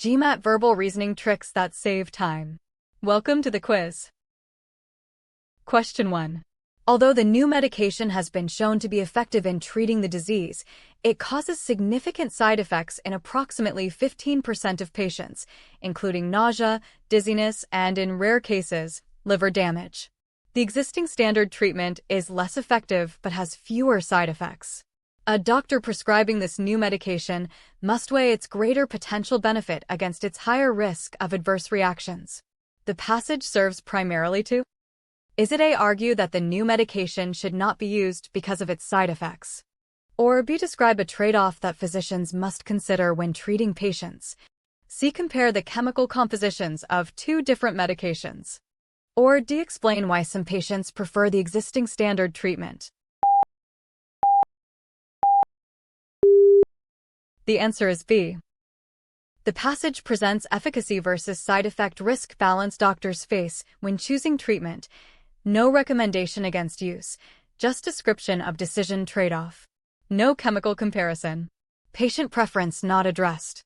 GMAT verbal reasoning tricks that save time. Welcome to the quiz. Question 1. Although the new medication has been shown to be effective in treating the disease, it causes significant side effects in approximately 15% of patients, including nausea, dizziness, and in rare cases, liver damage. The existing standard treatment is less effective but has fewer side effects. A doctor prescribing this new medication must weigh its greater potential benefit against its higher risk of adverse reactions. The passage serves primarily to: Is it A, argue that the new medication should not be used because of its side effects? Or B, describe a trade-off that physicians must consider when treating patients? C, compare the chemical compositions of two different medications? Or D, explain why some patients prefer the existing standard treatment? The answer is B. The passage presents efficacy versus side effect risk balance doctors face when choosing treatment. No recommendation against use, just description of decision trade-off. No chemical comparison. Patient preference not addressed.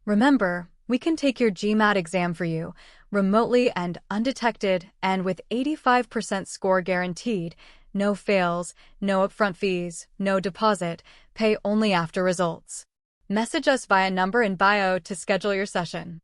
Remember, we can take your GMAT exam for you, remotely and undetected, and with 85% score guaranteed. No fails, no upfront fees, no deposit, pay only after results. Message us via number in bio to schedule your session.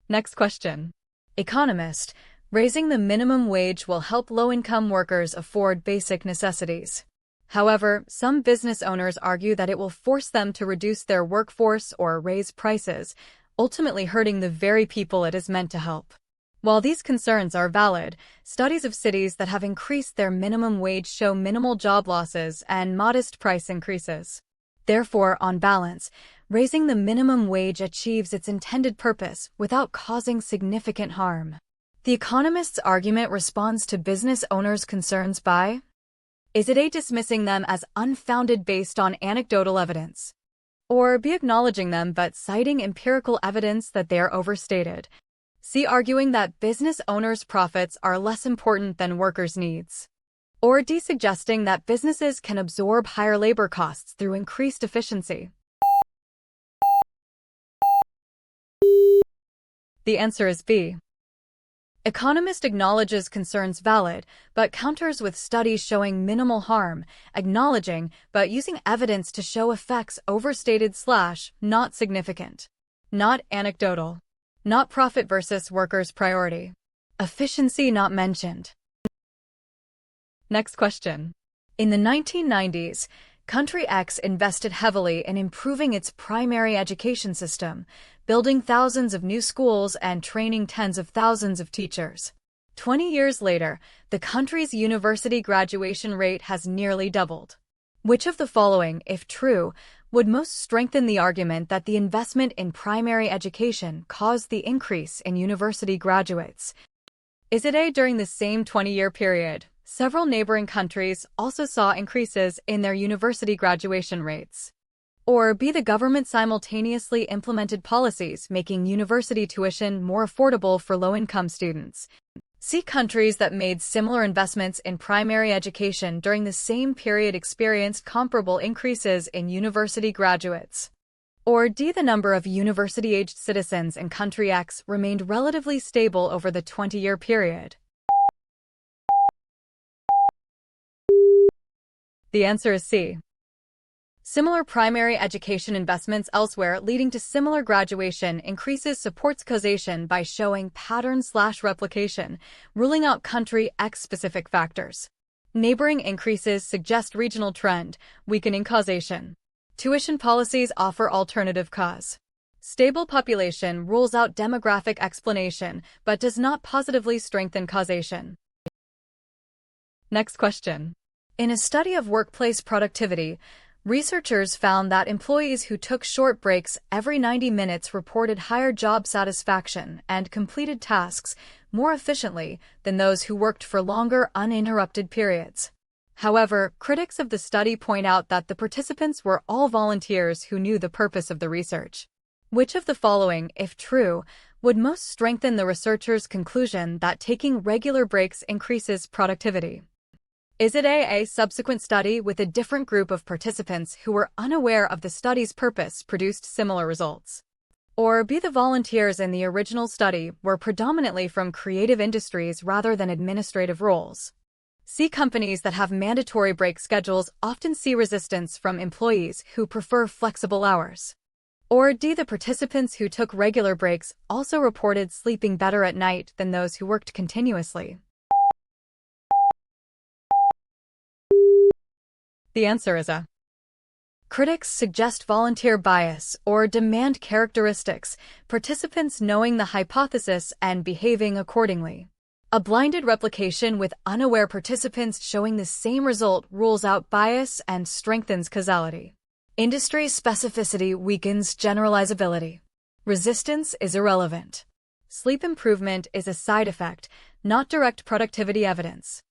Next question. Economist, raising the minimum wage will help low-income workers afford basic necessities. However, some business owners argue that it will force them to reduce their workforce or raise prices, ultimately hurting the very people it is meant to help. While these concerns are valid, studies of cities that have increased their minimum wage show minimal job losses and modest price increases. Therefore, on balance, raising the minimum wage achieves its intended purpose without causing significant harm. The Economist's argument responds to business owners' concerns by: Is it A, dismissing them as unfounded based on anecdotal evidence? Or B, acknowledging them but citing empirical evidence that they are overstated? C, arguing that business owners' profits are less important than workers' needs? Or D, suggesting that businesses can absorb higher labor costs through increased efficiency? The answer is B. Economist acknowledges concerns valid, but counters with studies showing minimal harm, acknowledging but using evidence to show effects overstated / not significant. Not anecdotal. Not profit versus workers' priority. Efficiency not mentioned. Next question. In the 1990s, Country X invested heavily in improving its primary education system, building thousands of new schools and training tens of thousands of teachers. 20 years later, the country's university graduation rate has nearly doubled. Which of the following, if true, would most strengthen the argument that the investment in primary education caused the increase in university graduates? Is it A, during the same 20-year period, several neighboring countries also saw increases in their university graduation rates? Or B, the government simultaneously implemented policies making university tuition more affordable for low-income students? C, countries that made similar investments in primary education during the same period experienced comparable increases in university graduates? Or D, the number of university-aged citizens in Country X remained relatively stable over the 20-year period? The answer is C. Similar primary education investments elsewhere leading to similar graduation increases supports causation by showing pattern/replication, ruling out Country X-specific factors. Neighboring increases suggest regional trend, weakening causation. Tuition policies offer alternative cause. Stable population rules out demographic explanation but does not positively strengthen causation. Next question. In a study of workplace productivity, researchers found that employees who took short breaks every 90 minutes reported higher job satisfaction and completed tasks more efficiently than those who worked for longer uninterrupted periods. However, critics of the study point out that the participants were all volunteers who knew the purpose of the research. Which of the following, if true, would most strengthen the researchers' conclusion that taking regular breaks increases productivity? Is it A subsequent study with a different group of participants who were unaware of the study's purpose produced similar results? Or B, the volunteers in the original study were predominantly from creative industries rather than administrative roles? C, companies that have mandatory break schedules often see resistance from employees who prefer flexible hours. Or D, the participants who took regular breaks also reported sleeping better at night than those who worked continuously. The answer is A. Critics suggest volunteer bias or demand characteristics, participants knowing the hypothesis and behaving accordingly. A blinded replication with unaware participants showing the same result rules out bias and strengthens causality. Industry specificity weakens generalizability. Resistance is irrelevant. Sleep improvement is a side effect, not direct productivity evidence.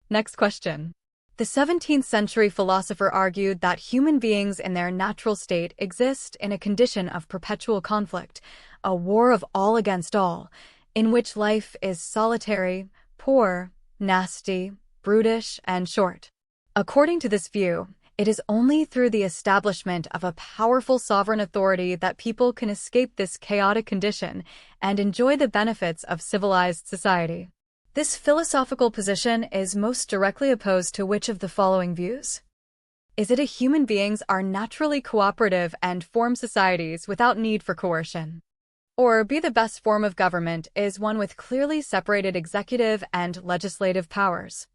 Next question. The 17th century philosopher argued that human beings in their natural state exist in a condition of perpetual conflict, a war of all against all, in which life is solitary, poor, nasty, brutish, and short. According to this view, it is only through the establishment of a powerful sovereign authority that people can escape this chaotic condition and enjoy the benefits of civilized society. This philosophical position is most directly opposed to which of the following views? Is it A, human beings are naturally cooperative and form societies without need for coercion? Or B, the best form of government is one with clearly separated executive and legislative powers?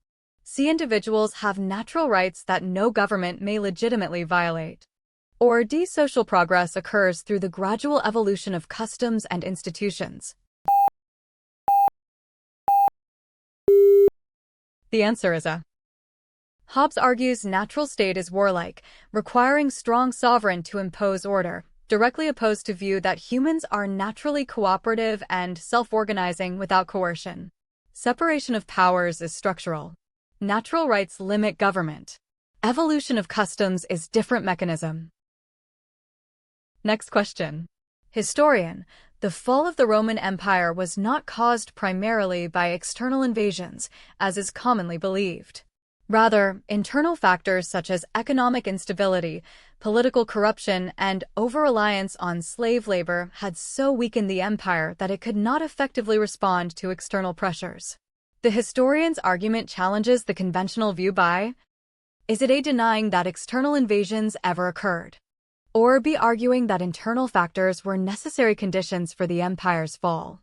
C, individuals have natural rights that no government may legitimately violate? Or D, social progress occurs through the gradual evolution of customs and institutions? The answer is A. Hobbes argues natural state is warlike, requiring strong sovereign to impose order, directly opposed to view that humans are naturally cooperative and self-organizing without coercion. Separation of powers is structural. Natural rights limit government. Evolution of customs is different mechanism. Next question. Historian. The fall of the Roman Empire was not caused primarily by external invasions, as is commonly believed. Rather, internal factors such as economic instability, political corruption, and over-reliance on slave labor had so weakened the empire that it could not effectively respond to external pressures. The historian's argument challenges the conventional view by: is it A, denying that external invasions ever occurred? Or B, arguing that internal factors were necessary conditions for the empire's fall?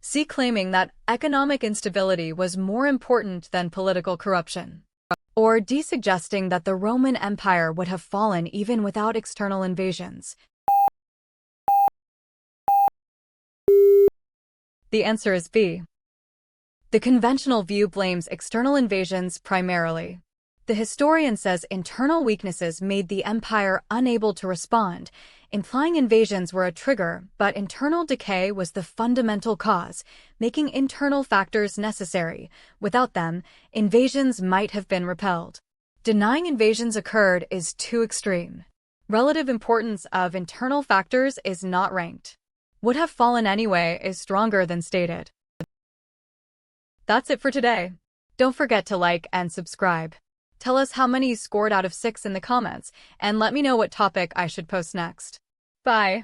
C, claiming that economic instability was more important than political corruption? Or D, suggesting that the Roman Empire would have fallen even without external invasions? The answer is B. The conventional view blames external invasions primarily. The historian says internal weaknesses made the empire unable to respond, implying invasions were a trigger, but internal decay was the fundamental cause, making internal factors necessary. Without them, invasions might have been repelled. Denying invasions occurred is too extreme. Relative importance of internal factors is not ranked. Would have fallen anyway is stronger than stated. That's it for today. Don't forget to like and subscribe. Tell us how many you scored out of 6 in the comments, and let me know what topic I should post next. Bye.